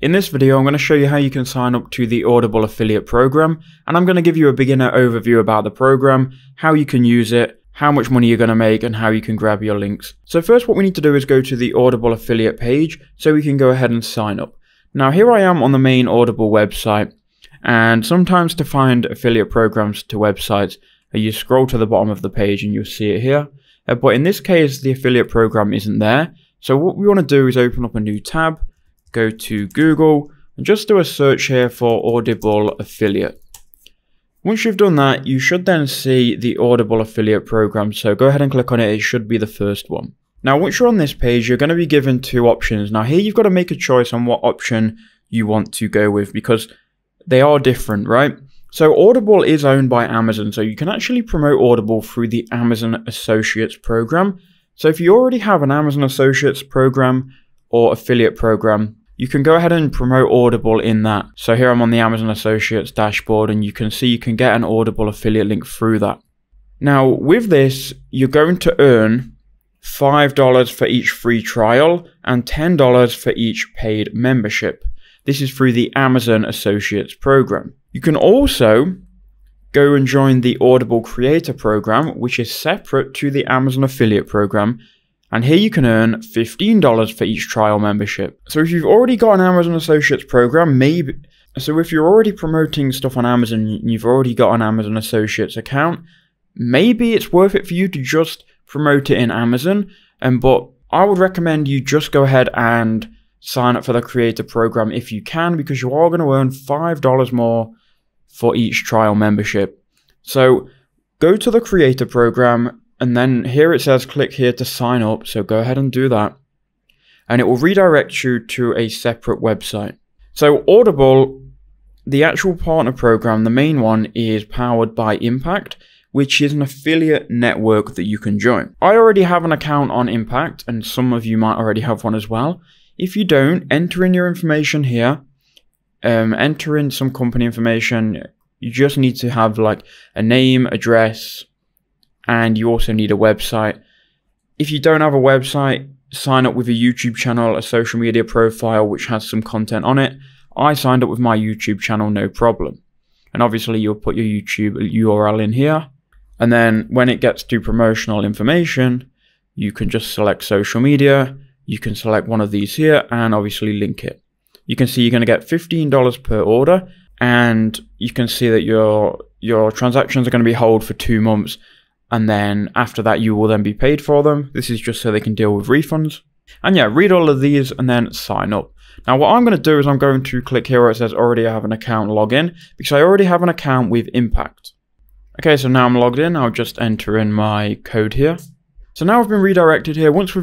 In this video, I'm going to show you how you can sign up to the Audible affiliate program, and I'm going to give you a beginner overview about the program, how you can use it, how much money you're going to make, and how you can grab your links. So first, what we need to do is go to the Audible affiliate page so we can go ahead and sign up. Now here I am on the main Audible website, and sometimes to find affiliate programs to websites, you scroll to the bottom of the page and you'll see it here. But in this case, the affiliate program isn't there. So what we want to do is open up a new tab, go to Google, and just do a search here for Audible affiliate. Once you've done that, you should then see the Audible affiliate program. So go ahead and click on it. It should be the first one. Now, once you're on this page, you're going to be given two options. Now here you've got to make a choice on what option you want to go with because they are different, right? So Audible is owned by Amazon, so you can actually promote Audible through the Amazon Associates program. So if you already have an Amazon Associates program or affiliate program, you can go ahead and promote Audible in that. So here I'm on the Amazon Associates dashboard, and you can see you can get an Audible affiliate link through that. Now with this, you're going to earn $5 for each free trial and $10 for each paid membership. This is through the Amazon Associates program. You can also go and join the Audible Creator program, which is separate to the Amazon affiliate program. And here you can earn $15 for each trial membership. So if you've already got an Amazon Associates program, if you're already promoting stuff on Amazon, you've already got an Amazon Associates account, maybe it's worth it for you to just promote it in Amazon. But I would recommend you just go ahead and sign up for the Creator program if you can, because you are going to earn $5 more for each trial membership. So go to the Creator program, and then here it says click here to sign up. So go ahead and do that, and it will redirect you to a separate website. So Audible, the actual partner program, the main one, is powered by Impact, which is an affiliate network that you can join. I already have an account on Impact, and some of you might already have one as well. If you don't, enter in your information here. Enter in some company information. You just need to have like a name, address, and you also need a website. If you don't have a website, sign up with a YouTube channel, a social media profile which has some content on it. I signed up with my YouTube channel, no problem. And obviously you'll put your YouTube URL in here. And then when it gets to promotional information, you can just select social media. You can select one of these here and obviously link it. You can see you're going to get $15 per order, and you can see that your transactions are going to be held for 2 months, and then after that you will then be paid for them. This is just so they can deal with refunds. And yeah, read all of these and then sign up. Now what I'm going to do is I'm going to click here where it says already have an account, login, because I already have an account with Impact. Okay, so now I'm logged in. I'll just enter in my code here. So now I've been redirected here once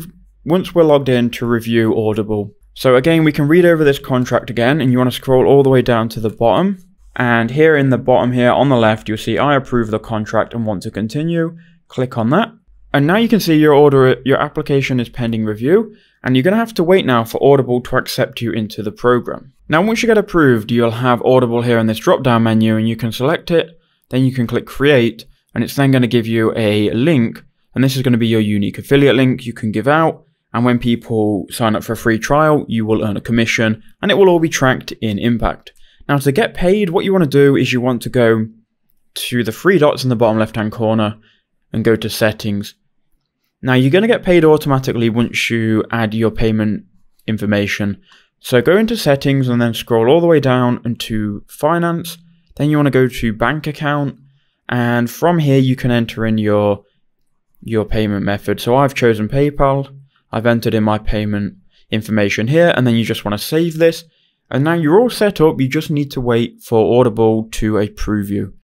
we're logged in to review Audible. So again, we can read over this contract again, and you want to scroll all the way down to the bottom. And here in the bottom here on the left, you'll see I approve the contract and want to continue. Click on that. And now you can see your application is pending review, and you're going to have to wait now for Audible to accept you into the program. Now, once you get approved, you'll have Audible here in this drop-down menu, and you can select it. Then you can click create, and it's then going to give you a link, and this is going to be your unique affiliate link you can give out. And when people sign up for a free trial, you will earn a commission, and it will all be tracked in Impact. Now to get paid, what you want to do is you want to go to the 3 dots in the bottom left-hand corner and go to settings. Now you're going to get paid automatically once you add your payment information. So go into settings and then scroll all the way down into finance. Then you want to go to bank account, and from here you can enter in your payment method. So I've chosen PayPal. I've entered in my payment information here, and then you just want to save this. And now you're all set up. You just need to wait for Audible to approve you.